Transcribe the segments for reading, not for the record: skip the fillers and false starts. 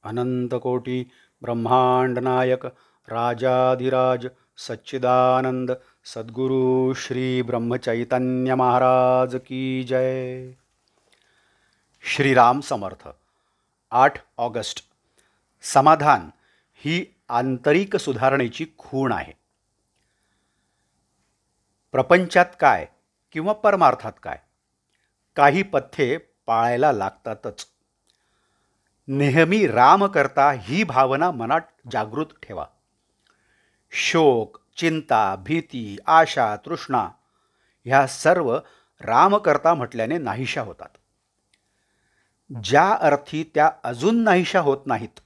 अनंतकोटी ब्रह्मांड नायक राजाधिराज सच्चिदानंद सद्गुरु श्री ब्रह्मचैतन्य महाराज की जय। श्रीराम समर्थ। 8 ऑगस्ट। समाधान ही आंतरिक सुधारणेची खूण आहे। प्रपंचात काय किंवा परमार्थात काय, काही पथ्ये पाळायला लागतातच। नेहमी राम करता ही भावना मनात जागृत ठेवा। शोक, चिंता, भीती, आशा, तृष्णा ह्या सर्व राम करता म्हटल्याने नाहीशा होतात। ज्या अर्थी त्या अजून नाहीशा होत नाहीत,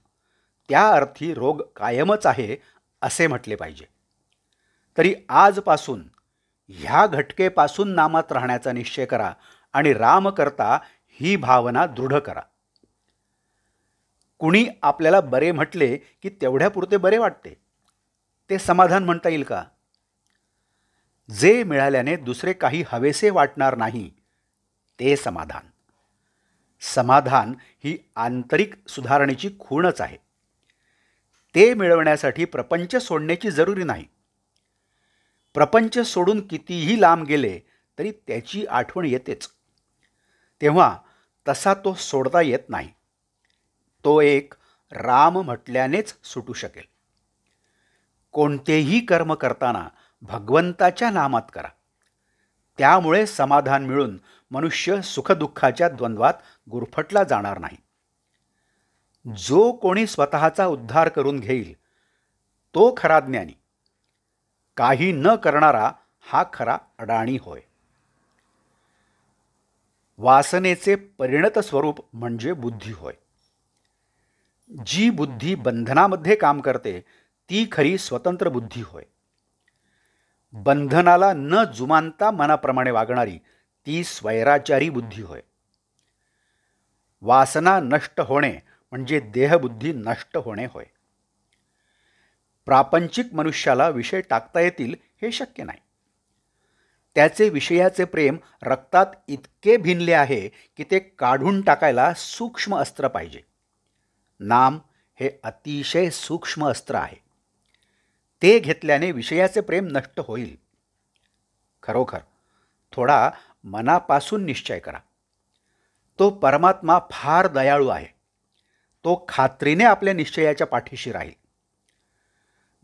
त्या अर्थी रोग कायमच आहे असे म्हटले पाहिजे। तरी आजपासून ह्या घटकेपासून नामात राहण्याचा निश्चय करा आणि राम करता ही भावना दृढ करा। कुणी आपल्याला बरे म्हटले की तेवढ्यापुरते बरे वाटते, ते समाधान म्हणता येईल का? जे मिळाल्याने दुसरे काही हवेसे वाटणार नाही, ते समाधान। समाधान ही आंतरिक सुधारणेची खूणच आहे। ते मिळवण्यासाठी प्रपंच सोडण्याची जरुरी नाही। प्रपंच सोडून कितीही लांब गेले तरी त्याची आठवण येतेच, तेव्हा तसा तो सोडता येत नाही। तो एक राम म्हटल्यानेच सुटू शकेल। कोणतेही कर्म करताना भगवंताच्या नामात करा, त्यामुळे समाधान मिळून मनुष्य सुखदुःखाच्या द्वंद्वात गुरफटला जाणार नाही। जो कोणी स्वतःचा उद्धार करून घेईल तो खरा ज्ञानी, काही न करणारा हा खरा अडाणी होय। वासनेचे परिणत स्वरूप म्हणजे बुद्धी होय। जी बुद्धी बंधनामध्ये काम करते ती खरी स्वतंत्र बुद्धी होय। बंधनाला न जुमानता मनाप्रमाणे वागणारी ती स्वैराचारी बुद्धी होय। वासना नष्ट होणे म्हणजे देहबुद्धी नष्ट होणे होय। प्रापंचिक मनुष्याला विषय टाकता येतील हे शक्य नाही। त्याचे विषयाचे प्रेम रक्तात इतके भिनले आहे की ते काढून टाकायला सूक्ष्म अस्त्र पाहिजे। नाम हे अतिशय सूक्ष्म अस्त्र आहे। ते घेतल्याने विषयाचे प्रेम नष्ट होईल। खरोखर थोडा मनापासून निश्चय करा। तो परमात्मा फार दयाळू आहे। तो खात्रीने आपल्या निश्चयाच्या पाठीशी राहील।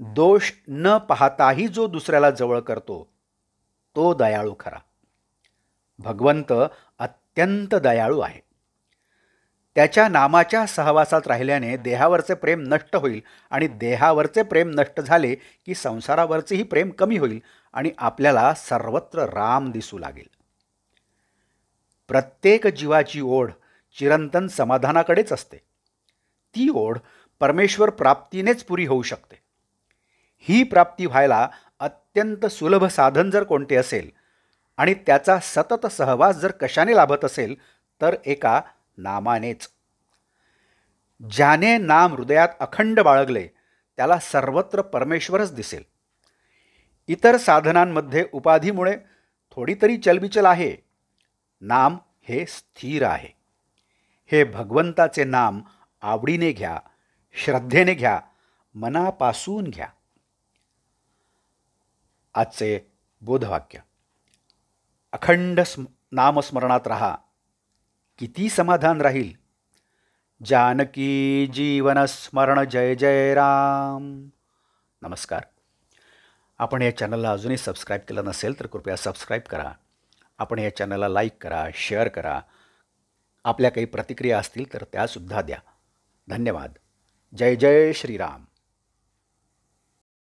दोष न पाहताही जो दुसऱ्याला जवळ करतो तो दयाळू खरा। भगवंत अत्यंत दयाळू आहे। त्याच्या नामाच्या सहवासात राहिल्याने देहावरचे प्रेम नष्ट होईल आणि देहावरचे प्रेम नष्ट झाले की संसारावरचेही प्रेम कमी होईल आणि आपल्याला सर्वत्र राम दिसू लागेल। प्रत्येक जीवाची ओढ चिरंतन समाधानाकडेच असते। ती ओढ परमेश्वर प्राप्तीनेच पुरी होऊ शकते। ही प्राप्ती व्हायला अत्यंत सुलभ साधन जर कोणते असेल आणि त्याचा सतत सहवास जर कशाने लाभत असेल तर एका नामानेच। ज्याने नाम हृदयात अखंड बाळगले त्याला सर्वत्र परमेश्वरच दिसेल। इतर साधनांमध्ये उपाधीमुळे थोडी तरी चलबिचल आहे, नाम हे स्थिर आहे। हे भगवंताचे नाम आवडीने घ्या, श्रद्धेने घ्या, मनापासून घ्या। आजचे बोधवाक्य। अखंड नामस्मरणात राहा, किती समाधान राहील। जानकी जीवन स्मरण जय जय राम। नमस्कार। आपण या चॅनलला अजूनही सबस्क्राईब केलं नसेल तर कृपया सबस्क्राईब करा। आपण या चॅनलला लाईक करा, शेअर करा। आपल्या काही प्रतिक्रिया असतील तर त्यासुद्धा द्या। धन्यवाद। जय जय श्रीराम।